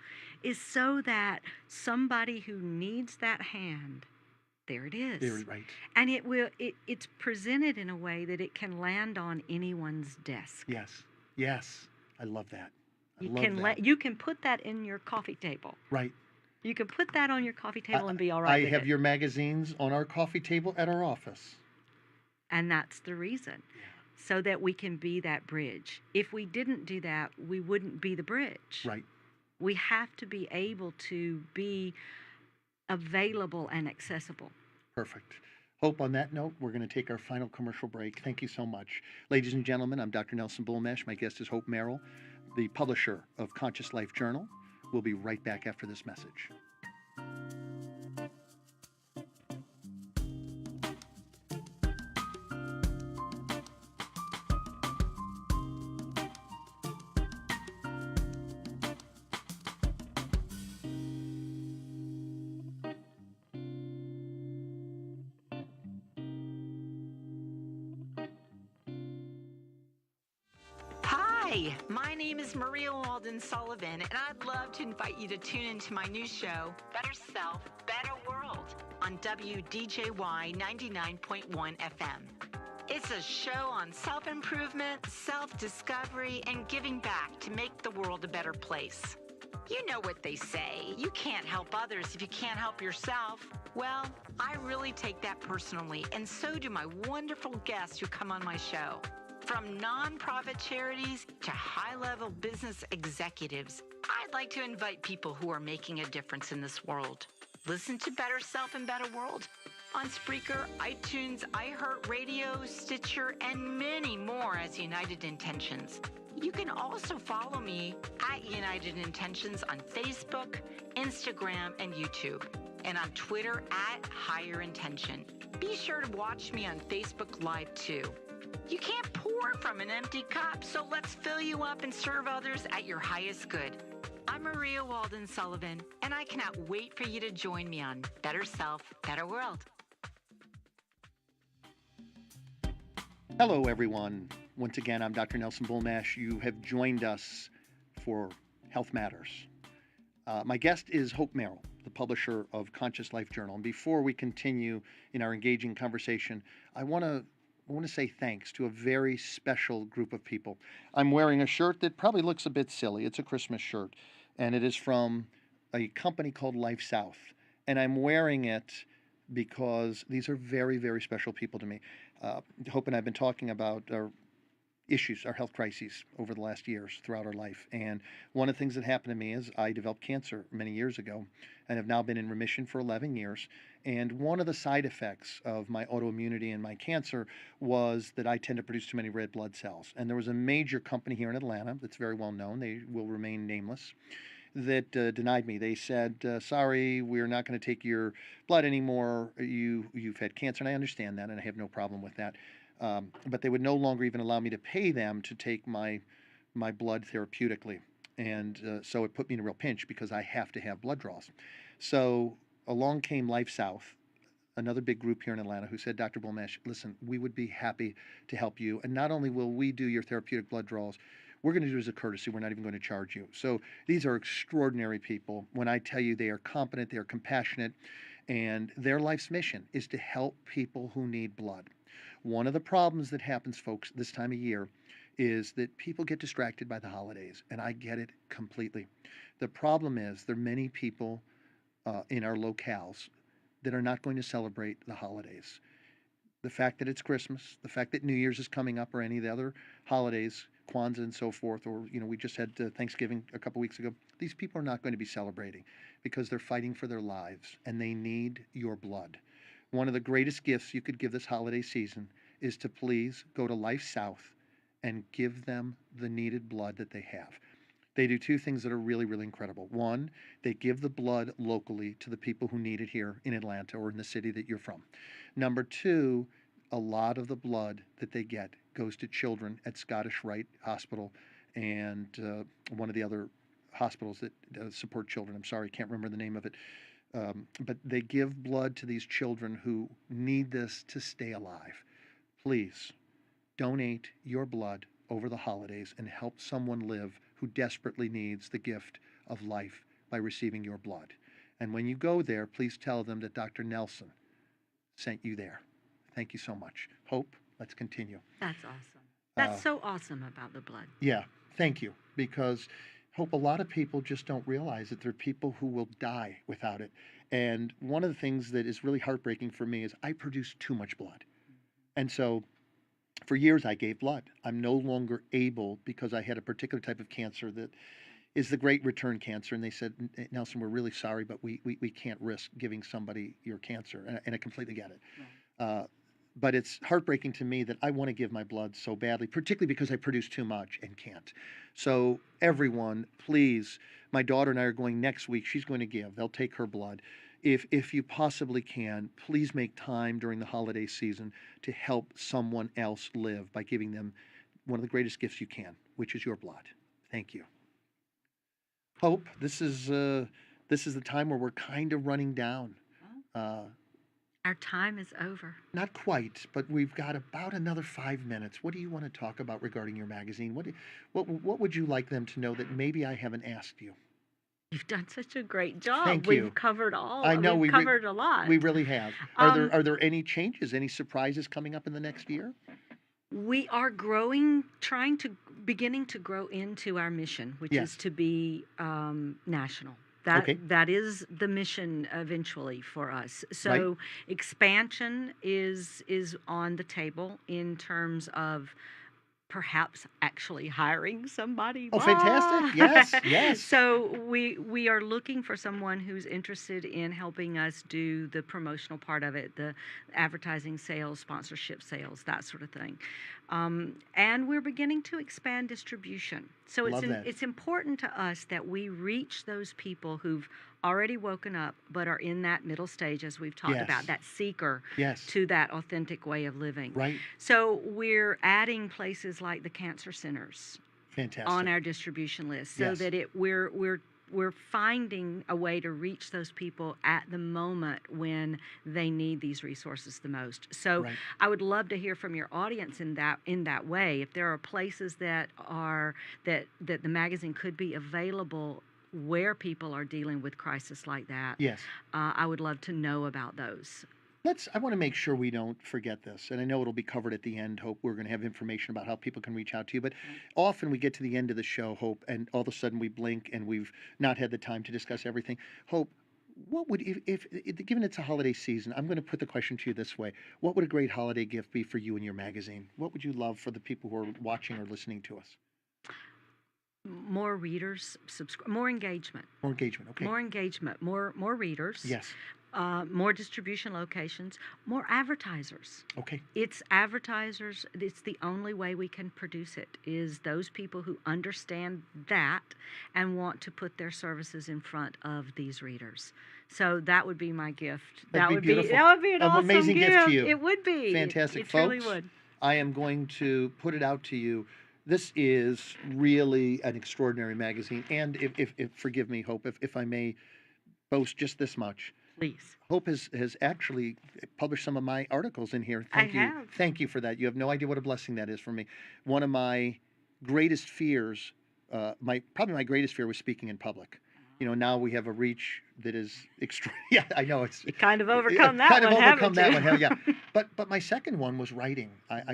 Is so that somebody who needs that hand, there it is. Very right. And it's presented in a way that it can land on anyone's desk. Yes. I love that. You can put that in your coffee table. Right. You can put that on your coffee table and be all right I with have it. your magazines on our coffee table at our office. And that's the reason. So that we can be that bridge. If we didn't do that, we wouldn't be the bridge. Right. We have to be able to be available and accessible. Perfect. Hope, on that note, we're going to take our final commercial break. Thank you so much. Ladies and gentlemen, I'm Dr. Nelson Bulmesh. My guest is Hope Merrill, the publisher of Conscious Life Journal. We'll be right back after this message. Hi, my name is Maria Walden Sullivan, and I'd love to invite you to tune into my new show, Better Self, Better World, on WDJY 99.1 FM. It's a show on self-improvement, self-discovery, and giving back to make the world a better place. You know what they say, you can't help others if you can't help yourself. Well, I really take that personally, and so do my wonderful guests who come on my show. From nonprofit charities to high-level business executives, I'd like to invite people who are making a difference in this world. Listen to Better Self and Better World on Spreaker, iTunes, iHeartRadio, Stitcher, and many more as United Intentions. You can also follow me at United Intentions on Facebook, Instagram, and YouTube, and on Twitter at Higher Intention. Be sure to watch me on Facebook Live too. You can't pour from an empty cup, so let's fill you up and serve others at your highest good. I'm Maria Walden Sullivan, and I cannot wait for you to join me on Better Self, Better World. Hello, everyone. Once again, I'm Dr. Nelson Bulmash. You have joined us for Health Matters. My guest is Hope Merrill, the publisher of Conscious Life Journal. And before we continue in our engaging conversation, I want to say thanks to a very special group of people. I'm wearing a shirt that probably looks a bit silly. It's a Christmas shirt, and it is from a company called Life South. And I'm wearing it because these are very, very special people to me. Hope and I have been talking about our issues, our health crises over the last years throughout our life. And one of the things that happened to me is I developed cancer many years ago and have now been in remission for 11 years. And one of the side effects of my autoimmunity and my cancer was that I tend to produce too many red blood cells. And there was a major company here in Atlanta that's very well known, they will remain nameless, that denied me. They said, sorry, we're not going to take your blood anymore. You've had cancer, and I understand that, and I have no problem with that. But they would no longer even allow me to pay them to take my blood therapeutically. And so it put me in a real pinch because I have to have blood draws. So along came Life South, another big group here in Atlanta, who said, Dr. Bulmash, listen, we would be happy to help you. And not only will we do your therapeutic blood draws, we're going to do it as a courtesy. We're not even going to charge you. So these are extraordinary people. When I tell you they are competent, they are compassionate, and their life's mission is to help people who need blood. One of the problems that happens, folks, this time of year is that people get distracted by the holidays, and I get it completely. The problem is there are many people in our locales that are not going to celebrate the holidays. The fact that it's Christmas, the fact that New Year's is coming up, or any of the other holidays, Kwanzaa and so forth, or we just had Thanksgiving a couple weeks ago. These people are not going to be celebrating because they're fighting for their lives and they need your blood. One of the greatest gifts you could give this holiday season is to please go to Life South and give them the needed blood that they have. They do two things that are really, really incredible. One, they give the blood locally to the people who need it here in Atlanta or in the city that you're from. Number two, a lot of the blood that they get goes to children at Scottish Rite Hospital and one of the other hospitals that support children. I'm sorry, I can't remember the name of it. But they give blood to these children who need this to stay alive. Please donate your blood over the holidays and help someone live who desperately needs the gift of life by receiving your blood. And when you go there, please tell them that Dr. Nelson sent you there. Thank you so much. Hope, let's continue. That's awesome. That's so awesome about the blood. Yeah, thank you. Because, Hope, a lot of people just don't realize that there are people who will die without it. And one of the things that is really heartbreaking for me is I produce too much blood. And so for years I gave blood. I'm no longer able, because I had a particular type of cancer that is the great return cancer. And they said, Nelson, we're really sorry, but we can't risk giving somebody your cancer. And I completely get it. Right. But it's heartbreaking to me that I want to give my blood so badly, particularly because I produce too much and can't. So everyone, please, my daughter and I are going next week. She's going to give. They'll take her blood. If you possibly can, please make time during the holiday season to help someone else live by giving them one of the greatest gifts you can, which is your blood. Thank you. Hope, this is the time where we're kind of running down. Our time is over. Not quite, but we've got about another 5 minutes. What do you want to talk about regarding your magazine? What would you like them to know that maybe I haven't asked you? You've done such a great job. Thank We've you. covered all. I know We've we covered a lot. we really have. Are Um, there any changes, any surprises coming up in the next year? we are beginning to grow into our mission, which Yes. is to be national. Okay. That is the mission eventually for us. Right. So expansion is on the table in terms of perhaps actually hiring somebody. Oh, fantastic. Yes, yes. So we are looking for someone who's interested in helping us do the promotional part of it, the advertising sales, sponsorship sales, that sort of thing. And we're beginning to expand distribution. So Love that. it's important to us that we reach those people who've already woken up but are in that middle stage, as we've talked Yes. about, that seeker Yes. to that authentic way of living. Right. So we're adding places like the cancer centers Fantastic. on our distribution list, so Yes. that we're finding a way to reach those people at the moment when they need these resources the most. So Right. I would love to hear from your audience in that way. If there are places that the magazine could be available where people are dealing with crisis like that, Yes. I would love to know about those. I want to make sure we don't forget this, and I know it'll be covered at the end, Hope. We're going to have information about how people can reach out to you, but often we get to the end of the show, Hope, and all of a sudden we blink and we've not had the time to discuss everything. Hope, what would, if given it's a holiday season, I'm going to put the question to you this way. What would a great holiday gift be for you and your magazine? What would you love for the people who are watching or listening to us? More readers, more engagement. More engagement, okay. More engagement, more readers. Yes, more distribution locations, more advertisers. okay. It's advertisers. It's the only way we can produce it, is those people who understand that and want to put their services in front of these readers. So that would be my gift. That'd be beautiful. That would be an An awesome amazing gift to you. It would be. Fantastic, It truly folks. would. I am going to put it out to you. This is really an extraordinary magazine. And if forgive me, Hope, if I may boast just this much. Please. Hope has actually published some of my articles in here. I Thank you. have. Thank you for that. You have no idea what a blessing that is for me. One of my greatest fears, probably my greatest fear was speaking in public. You know, now we have a reach that is extreme. Yeah, I know it's You kind of yeah, overcome that kind one, of overcome haven't that you? one. Yeah, but my second one was writing. I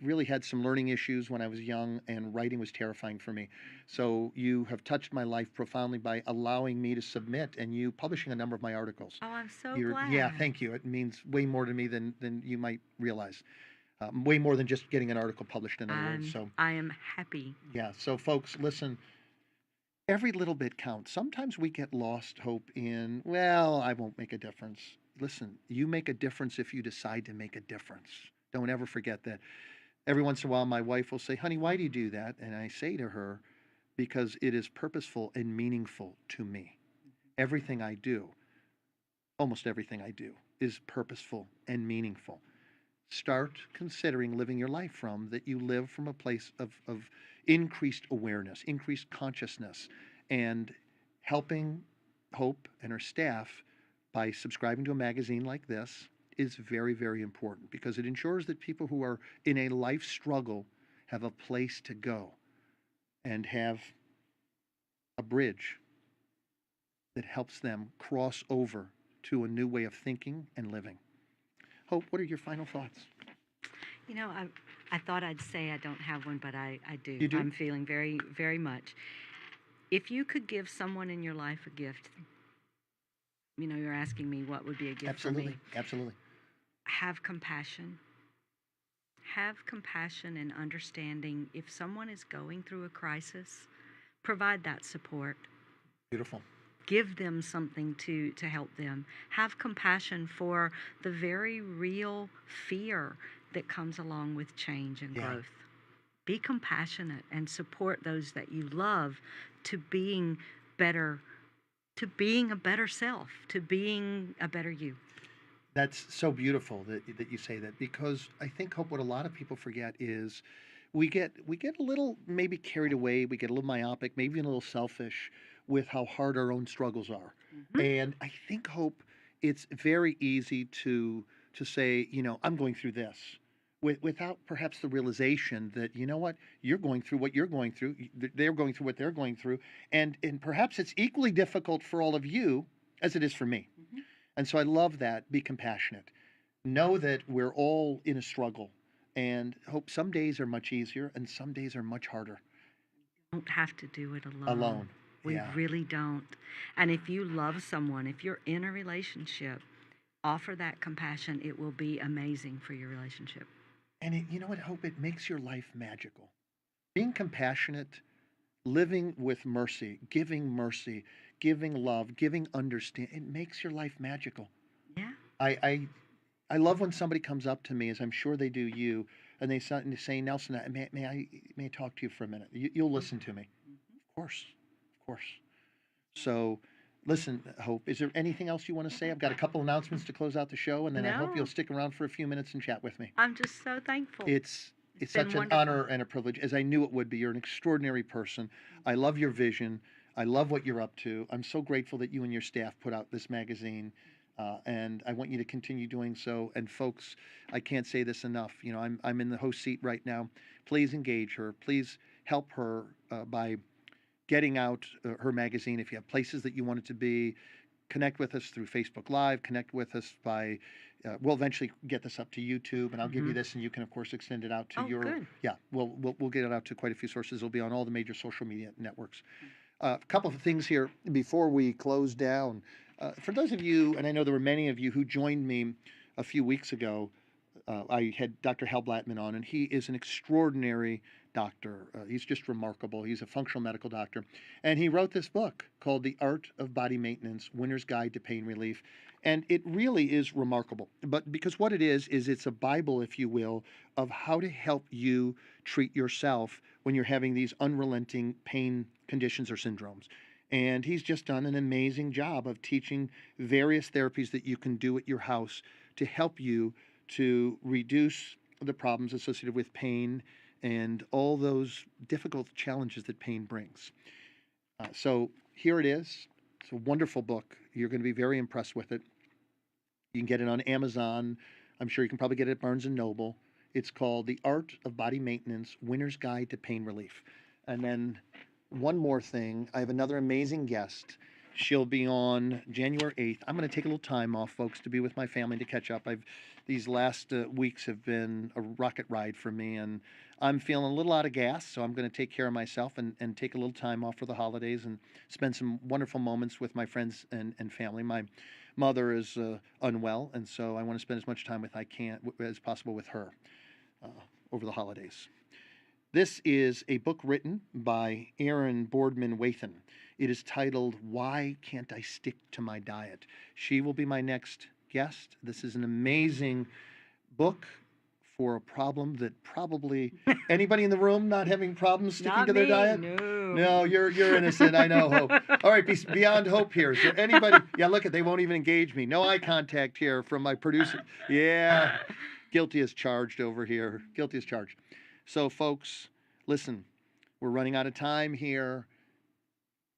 really had some learning issues when I was young, and writing was terrifying for me. So you have touched my life profoundly by allowing me to submit and you publishing a number of my articles. Oh, I'm so You're- glad. Yeah, thank you. It means way more to me than you might realize. Way more than just getting an article published, in other words. So I am happy. yeah, so folks, listen. Every little bit counts. Sometimes we get lost, Hope, in, well, I won't make a difference. Listen, you make a difference if you decide to make a difference. Don't ever forget that. Every once in a while, my wife will say, honey, why do you do that? And I say to her, because it is purposeful and meaningful to me. Everything I do, almost everything I do, is purposeful and meaningful. Start considering living your life from that you live from a place of increased awareness, increased consciousness, and helping Hope and her staff by subscribing to a magazine like this is very, very important, because it ensures that people who are in a life struggle have a place to go and have a bridge that helps them cross over to a new way of thinking and living. Hope, what are your final thoughts? You know, I thought I'd say I don't have one, but I do. You do? I'm feeling very, very much. If you could give someone in your life a gift, you know, you're asking me what would be a gift for me. Absolutely, absolutely. Have compassion. Have compassion and understanding. If someone is going through a crisis, provide that support. Beautiful. Give them something to help them. Have compassion for the very real fear that comes along with change and Yeah. growth. Be compassionate and support those that you love to being better, to being a better self, to being a better you. That's so beautiful that you say that, because I think, Hope, what a lot of people forget is we get a little maybe carried away, we get a little myopic, maybe even a little selfish with how hard our own struggles are. Mhm. And I think, Hope, it's very easy to say, I'm going through this, without perhaps the realization that, you know what, you're going through what you're going through, they're going through what they're going through, and perhaps it's equally difficult for all of you as it is for me. And so I love that. Be compassionate. Know that we're all in a struggle, and hope some days are much easier and some days are much harder. Don't have to do it alone. Alone. We Yeah. really don't. And if you love someone, if you're in a relationship, offer that compassion. It will be amazing for your relationship. And you know what, Hope? It makes your life magical. Being compassionate, living with mercy, giving love, giving understanding, it makes your life magical. Yeah. I love when somebody comes up to me, as I'm sure they do you, and they say, Nelson, may I talk to you for a minute? You'll listen to me. Of course. Of course. So, listen, Hope, is there anything else you want to say? I've got a couple announcements to close out the show, and then I hope No. you'll stick around for a few minutes and chat with me. I'm just so thankful. It's been such an wonderful. honor and a privilege, as I knew it would be. You're an extraordinary person. I love your vision. I love what you're up to. I'm so grateful that you and your staff put out this magazine, and I want you to continue doing so. And folks, I can't say this enough. I'm in the host seat right now. Please engage her. Please help her by getting out her magazine. If you have places that you want it to be, connect with us through Facebook Live. Connect with us by. We'll eventually get this up to YouTube, and I'll give you this, and you can, of course, extend it out to your. Good. Yeah, we'll get it out to quite a few sources. It'll be on all the major social media networks. A couple of things here before we close down. For those of you, and I know there were many of you who joined me a few weeks ago, I had Dr. Hal Blattman on, and he is an extraordinary doctor. He's just remarkable. He's a functional medical doctor. And he wrote this book called The Art of Body Maintenance, Winner's Guide to Pain Relief. And it really is remarkable. But because what it is it's a Bible, if you will, of how to help you treat yourself when you're having these unrelenting pain conditions or syndromes. And he's just done an amazing job of teaching various therapies that you can do at your house to help you to reduce the problems associated with pain and all those difficult challenges that pain brings. So here it is. It's a wonderful book. You're going to be very impressed with it. You can get it on Amazon. I'm sure you can probably get it at Barnes & Noble. It's called The Art of Body Maintenance, Winner's Guide to Pain Relief. And then one more thing. I have another amazing guest. She'll be on January 8th. I'm going to take a little time off, folks, to be with my family, to catch up. These last weeks have been a rocket ride for me, and I'm feeling a little out of gas, so I'm going to take care of myself and take a little time off for the holidays and spend some wonderful moments with my friends and family. My mother is unwell, and so I want to spend as much time as possible with her over the holidays. This is a book written by Erin Boardman Wathan. It is titled, Why Can't I Stick to My Diet? She will be my next guest. This is an amazing book for a problem that probably anybody in the room not having problems sticking to their diet? No, you're innocent. I know, Hope. All right, beyond Hope here. Is there anybody? Yeah, look they won't even engage me. No eye contact here from my producer. Yeah, guilty as charged over here. Guilty as charged. So, folks, listen, we're running out of time here.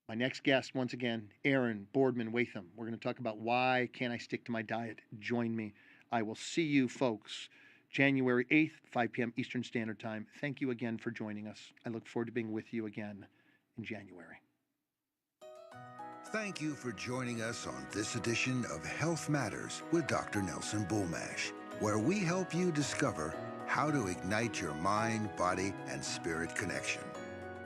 My next guest, once again, Erin Boardman Wathan. We're going to talk about why can't I stick to my diet. Join me. I will see you, folks, January 8th, 5 p.m. Eastern Standard Time. Thank you again for joining us. I look forward to being with you again in January. Thank you for joining us on this edition of Health Matters with Dr. Nelson Bulmash, where we help you discover how to ignite your mind, body, and spirit connection.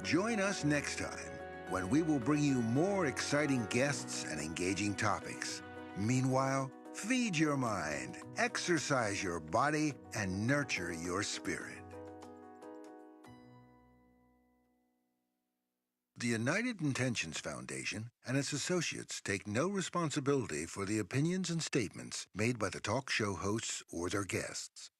Join us next time when we will bring you more exciting guests and engaging topics. Meanwhile, feed your mind, exercise your body, and nurture your spirit. The United Intentions Foundation and its associates take no responsibility for the opinions and statements made by the talk show hosts or their guests.